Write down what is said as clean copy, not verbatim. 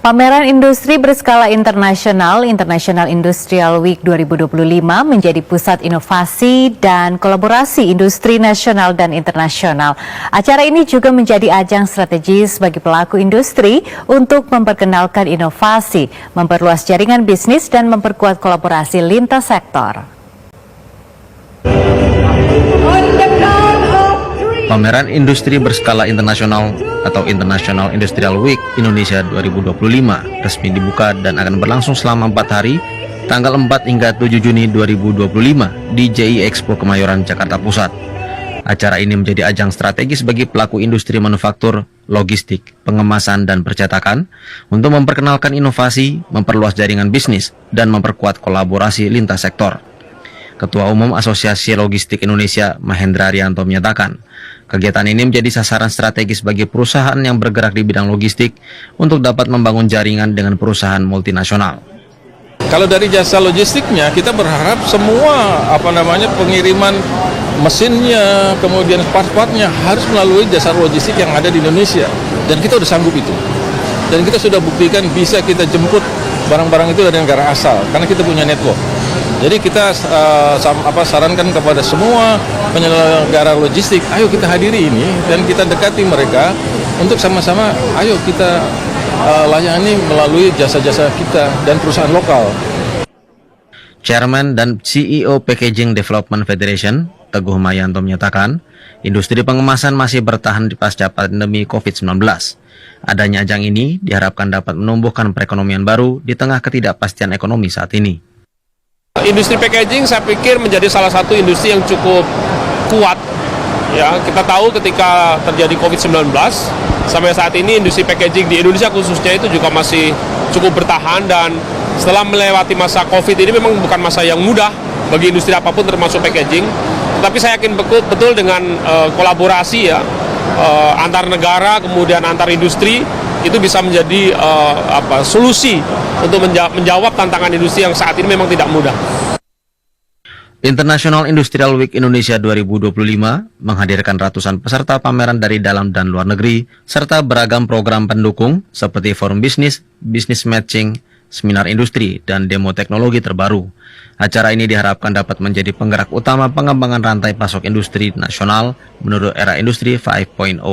Pameran industri berskala internasional International Industrial Week 2025 menjadi pusat inovasi dan kolaborasi industri nasional dan internasional. Acara ini juga menjadi ajang strategis bagi pelaku industri untuk memperkenalkan inovasi, memperluas jaringan bisnis dan memperkuat kolaborasi lintas sektor. Pameran industri berskala internasional atau International Industrial Week Indonesia 2025 resmi dibuka dan akan berlangsung selama 4 hari, tanggal 4 hingga 7 Juni 2025 di JI Expo Kemayoran, Jakarta Pusat. Acara ini menjadi ajang strategis bagi pelaku industri manufaktur, logistik, pengemasan, dan percetakan untuk memperkenalkan inovasi, memperluas jaringan bisnis, dan memperkuat kolaborasi lintas sektor. Ketua Umum Asosiasi Logistik Indonesia, Mahendra Arianto, menyatakan, kegiatan ini menjadi sasaran strategis bagi perusahaan yang bergerak di bidang logistik untuk dapat membangun jaringan dengan perusahaan multinasional. Kalau dari jasa logistiknya, kita berharap semua pengiriman mesinnya, kemudian part-partnya harus melalui jasa logistik yang ada di Indonesia. Dan kita sudah sanggup itu. Dan kita sudah buktikan bisa kita jemput barang-barang itu dari negara asal, karena kita punya network. Jadi kita sarankan kepada semua penyelenggara logistik, ayo kita hadiri ini dan kita dekati mereka untuk sama-sama, ayo kita layani melalui jasa-jasa kita dan perusahaan lokal. Chairman dan CEO Packaging Development Federation, Teguh Mayanto, menyatakan, industri pengemasan masih bertahan di pasca pandemi COVID-19. Adanya ajang ini diharapkan dapat menumbuhkan perekonomian baru di tengah ketidakpastian ekonomi saat ini. Industri packaging saya pikir menjadi salah satu industri yang cukup kuat. Ya, kita tahu ketika terjadi COVID-19, sampai saat ini industri packaging di Indonesia khususnya itu juga masih cukup bertahan, dan setelah melewati masa COVID ini memang bukan masa yang mudah bagi industri apapun termasuk packaging. Tapi saya yakin betul dengan kolaborasi ya antar negara kemudian antar industri itu bisa menjadi solusi untuk menjawab tantangan industri yang saat ini memang tidak mudah. International Industrial Week Indonesia 2025 menghadirkan ratusan peserta pameran dari dalam dan luar negeri, serta beragam program pendukung seperti forum bisnis, bisnis matching, seminar industri, dan demo teknologi terbaru. Acara ini diharapkan dapat menjadi penggerak utama pengembangan rantai pasok industri nasional menurut era industri 5.0.